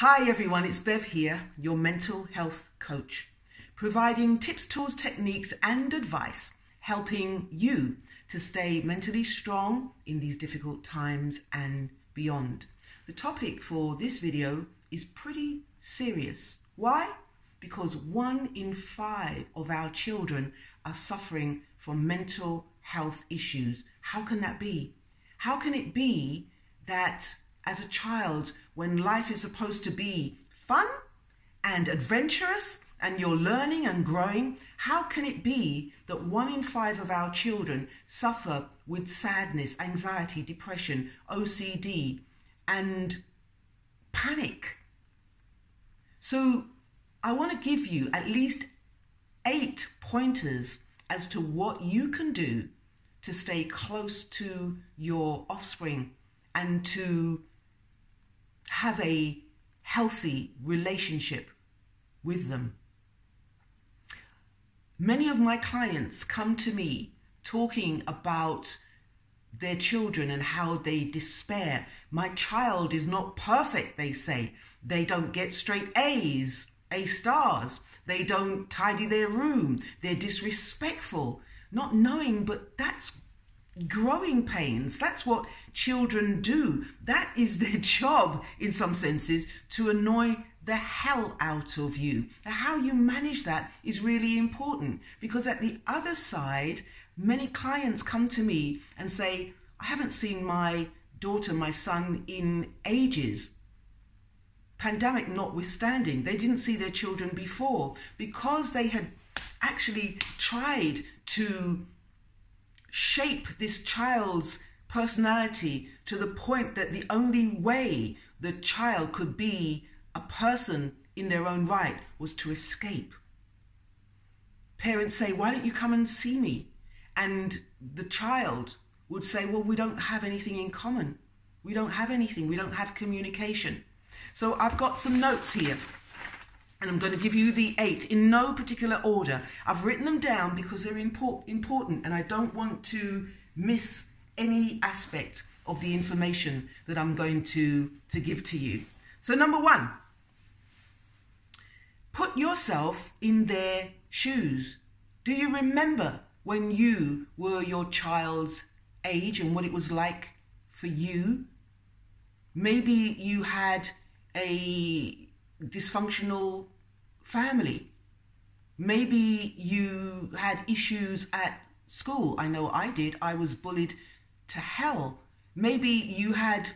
Hi everyone, it's Bev here, your mental health coach, providing tips, tools, techniques and advice, helping you to stay mentally strong in these difficult times and beyond. The topic for this video is pretty serious. Why? Because 1 in 5 of our children are suffering from mental health issues. How can that be? How can it be that as a child, when life is supposed to be fun and adventurous and you're learning and growing, how can it be that 1 in 5 of our children suffer with sadness, anxiety, depression, OCD and panic? So I want to give you at least 8 pointers as to what you can do to stay close to your offspring and to have a healthy relationship with them. Many of my clients come to me talking about their children and how they despair. My child is not perfect, they say. They don't get straight A's, A stars. They don't tidy their room. They're disrespectful. Not knowing, but that's growing pains. That's what children do. That is their job in some senses, to annoy the hell out of you. Now, how you manage that is really important, because at the other side, many clients come to me and say, I haven't seen my daughter, my son in ages. Pandemic notwithstanding, they didn't see their children before because they had actually tried to shape this child's personality to the point that the only way the child could be a person in their own right was to escape. Parents say, why don't you come and see me? And the child would say, well, we don't have anything in common. We don't have anything. We don't have communication. So I've got some notes here, and I'm going to give you the 8 in no particular order. I've written them down because they're important, and I don't want to miss any aspect of the information that I'm going to give to you. So number 1, put yourself in their shoes. Do you remember when you were your child's age and what it was like for you? Maybe you had a dysfunctional family. Maybe you had issues at school. I know I did. I was bullied to hell. Maybe you had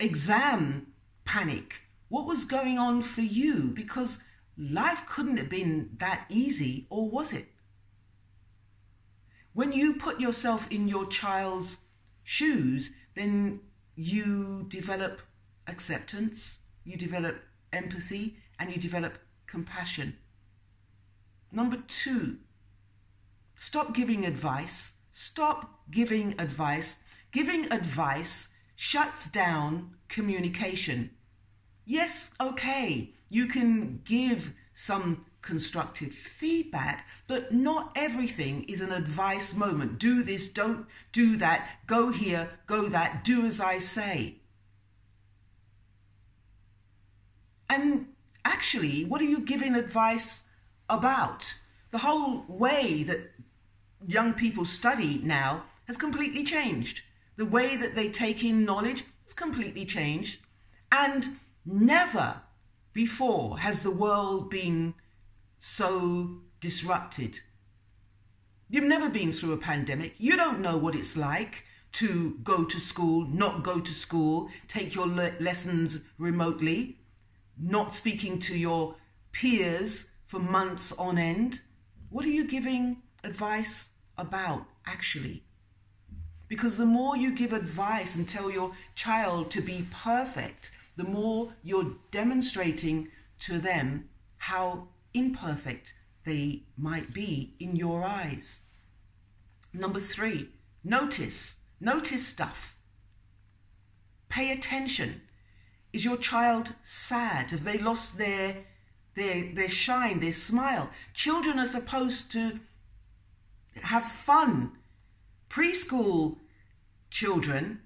exam panic. What was going on for you? Because life couldn't have been that easy, or was it? When you put yourself in your child's shoes, then you develop acceptance, you develop empathy, and you develop compassion. Number 2, stop giving advice. Stop giving advice. Giving advice shuts down communication. Yes, okay, you can give some constructive feedback, but not everything is an advice moment. Do this, don't do that, go here, go that, do as I say. And actually, what are you giving advice about? The whole way that young people study now has completely changed. The way that they take in knowledge has completely changed. And never before has the world been so disrupted. You've never been through a pandemic. You don't know what it's like to go to school, not go to school, take your lessons remotely, not speaking to your peers for months on end. What are you giving advice about, actually? Because the more you give advice and tell your child to be perfect, the more you're demonstrating to them how imperfect they might be in your eyes. Number 3, notice stuff. Pay attention. Is your child sad? Have they lost their shine, their smile? Children are supposed to have fun. Preschool children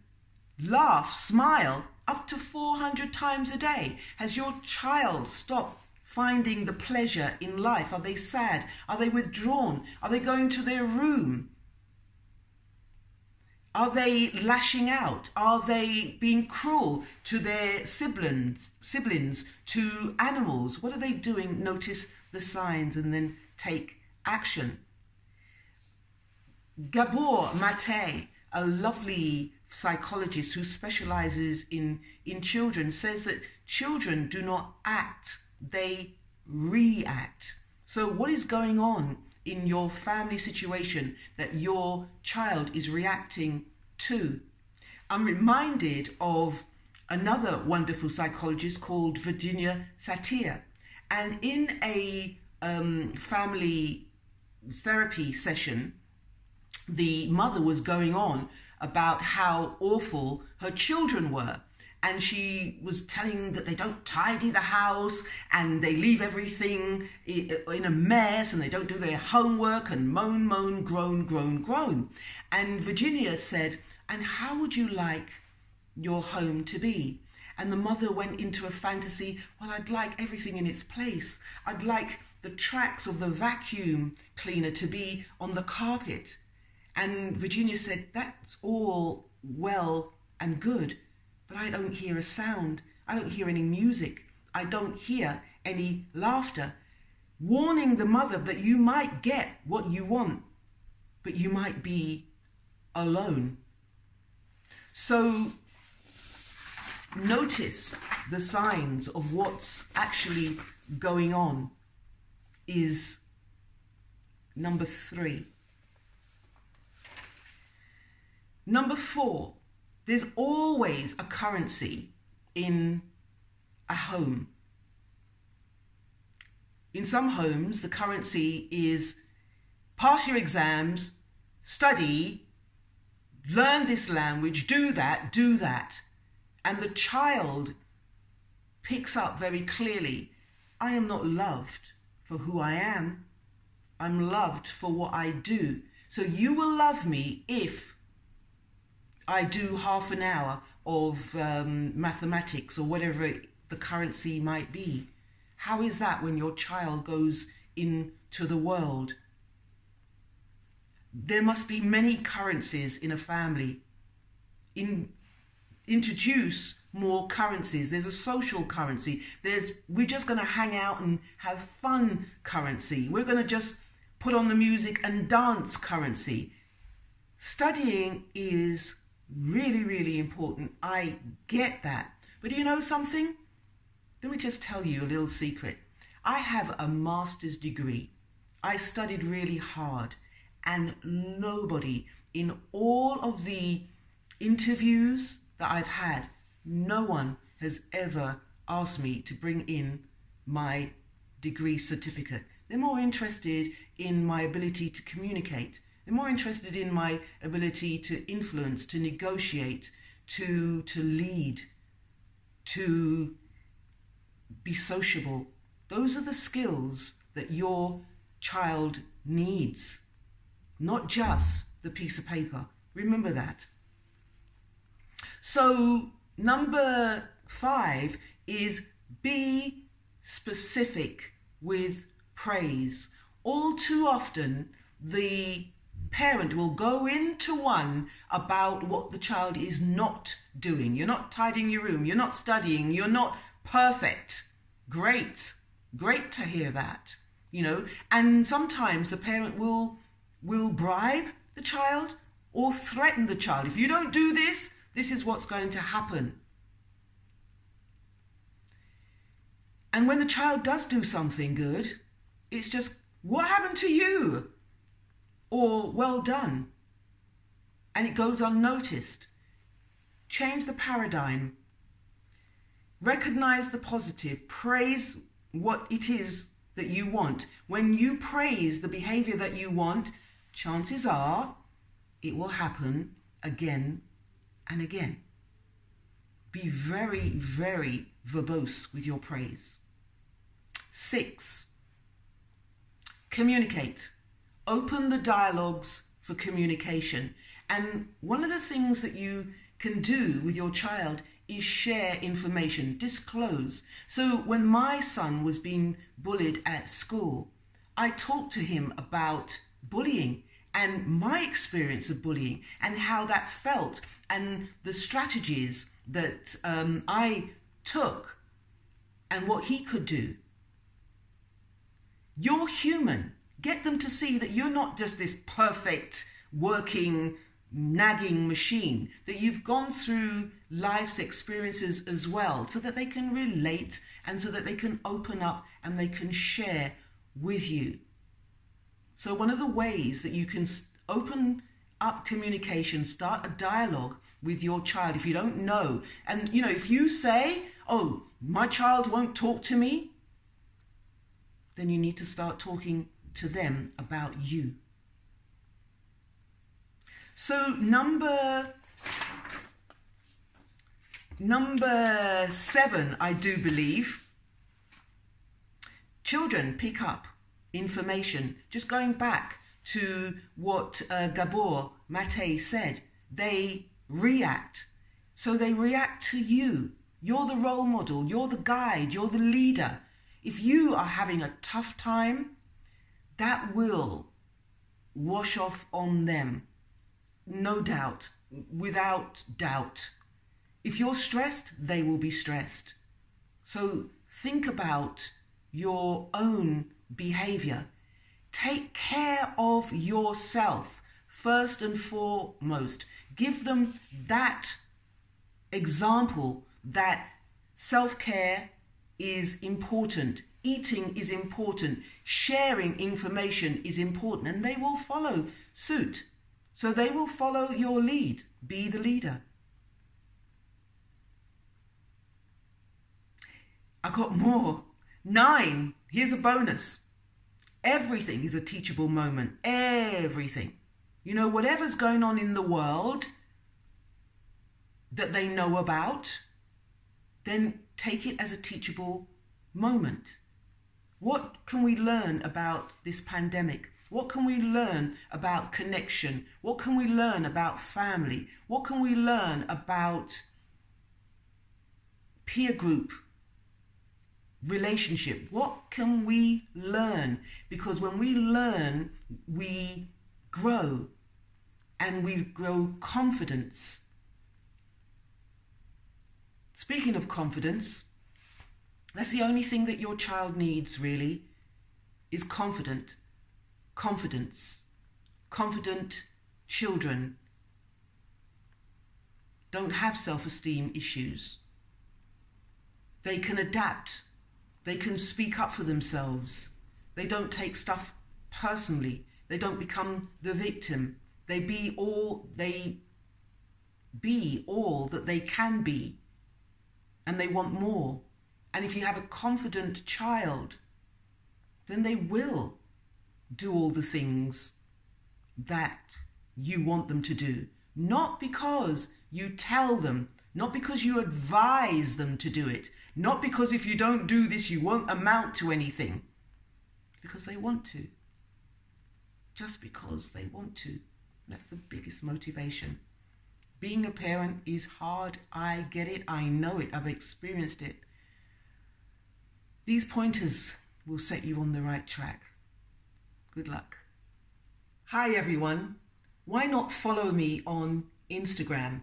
laugh, smile up to 400 times a day? Has your child stopped finding the pleasure in life? Are they sad? Are they withdrawn? Are they going to their room? Are they lashing out? Are they being cruel to their siblings, to animals? What are they doing? Notice the signs and then take action. Gabor Mate, a lovely psychologist who specializes in children, says that children do not act, they react. So what is going on in your family situation that your child is reacting to? I'm reminded of another wonderful psychologist called Virginia Satir, and in a family therapy session, the mother was going on about how awful her children were. And she was telling that they don't tidy the house and they leave everything in a mess and they don't do their homework and moan, groan. And Virginia said, and how would you like your home to be? And the mother went into a fantasy, well, I'd like everything in its place. I'd like the tracks of the vacuum cleaner to be on the carpet. And Virginia said, that's all well and good, but I don't hear a sound. I don't hear any music. I don't hear any laughter. Warning the mother that you might get what you want, but you might be alone. So notice the signs of what's actually going on is number 3. Number 4, there's always a currency in a home. In some homes, the currency is pass your exams, study, learn this language, do that. And the child picks up very clearly, I am not loved for who I am. I'm loved for what I do. So you will love me if I do half an hour of mathematics or whatever the currency might be. How is that when your child goes into the world? There must be many currencies in a family. Introduce more currencies. There's a social currency. We're just going to hang out and have fun currency. We're going to just put on the music and dance currency. Studying is really, really important. I get that. But do you know something? Let me just tell you a little secret. I have a master's degree. I studied really hard, and nobody in all of the interviews that I've had, no one has ever asked me to bring in my degree certificate. They're more interested in my ability to communicate. They're more interested in my ability to influence, to negotiate, to lead, to be sociable. Those are the skills that your child needs, not just the piece of paper. Remember that. So number 5 is be specific with praise. All too often, the parent will go into one about what the child is not doing. You're not tidying your room. You're not studying. You're not perfect. Great to hear that, and sometimes the parent will bribe the child or threaten the child. If you don't do this, this is what's going to happen. And when the child does do something good, it's just, what happened to you? Or well done. And it goes unnoticed. Change the paradigm. Recognize the positive. Praise what it is that you want. When you praise the behavior that you want, chances are it will happen again and again. Be very, very verbose with your praise. 6, communicate. Open the dialogues for communication. And one of the things that you can do with your child is share information, disclose. So when my son was being bullied at school, I talked to him about bullying and my experience of bullying and how that felt and the strategies that I took and what he could do. You're human. Get them to see that you're not just this perfect, working, nagging machine, that you've gone through life's experiences as well, so that they can relate and so that they can open up and they can share with you. So one of the ways that you can open up communication, start a dialogue with your child if you don't know. And, you know, if you say, oh, my child won't talk to me, then you need to start talking to them about you. So number 7, I do believe, children pick up information. Just going back to what Gabor Mate said, they react. So they react to you. You're the role model, you're the guide, you're the leader. If you are having a tough time, that will wash off on them. No doubt, without doubt. If you're stressed, they will be stressed. So think about your own behavior. Take care of yourself first and foremost. Give them that example that self-care is important. Eating is important. Sharing information is important, and they will follow suit. So they will follow your lead. Be the leader. I got more. 9. Here's a bonus. Everything is a teachable moment. Everything. You know, whatever's going on in the world that they know about, then take it as a teachable moment. What can we learn about this pandemic? What can we learn about connection? What can we learn about family? What can we learn about peer group relationship? What can we learn? Because when we learn, we grow, and we grow confidence. Speaking of confidence, that's the only thing that your child needs, really, is confidence. Confident children don't have self-esteem issues. They can adapt. They can speak up for themselves. They don't take stuff personally. They don't become the victim. They be all that they can be. And they want more. And if you have a confident child, then they will do all the things that you want them to do. Not because you tell them, not because you advise them to do it, not because if you don't do this you won't amount to anything. Because they want to. Just because they want to. That's the biggest motivation. Being a parent is hard. I get it. I know it. I've experienced it. These pointers will set you on the right track. Good luck. Hi everyone. Why not follow me on Instagram?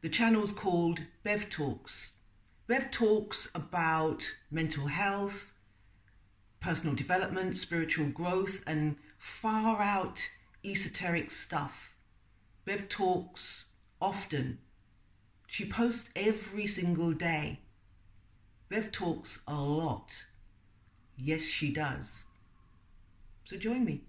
The channel's called Bev Talks. Bev talks about mental health, personal development, spiritual growth, and far out esoteric stuff. Bev talks often. She posts every single day. Bev talks a lot. Yes, she does. So join me.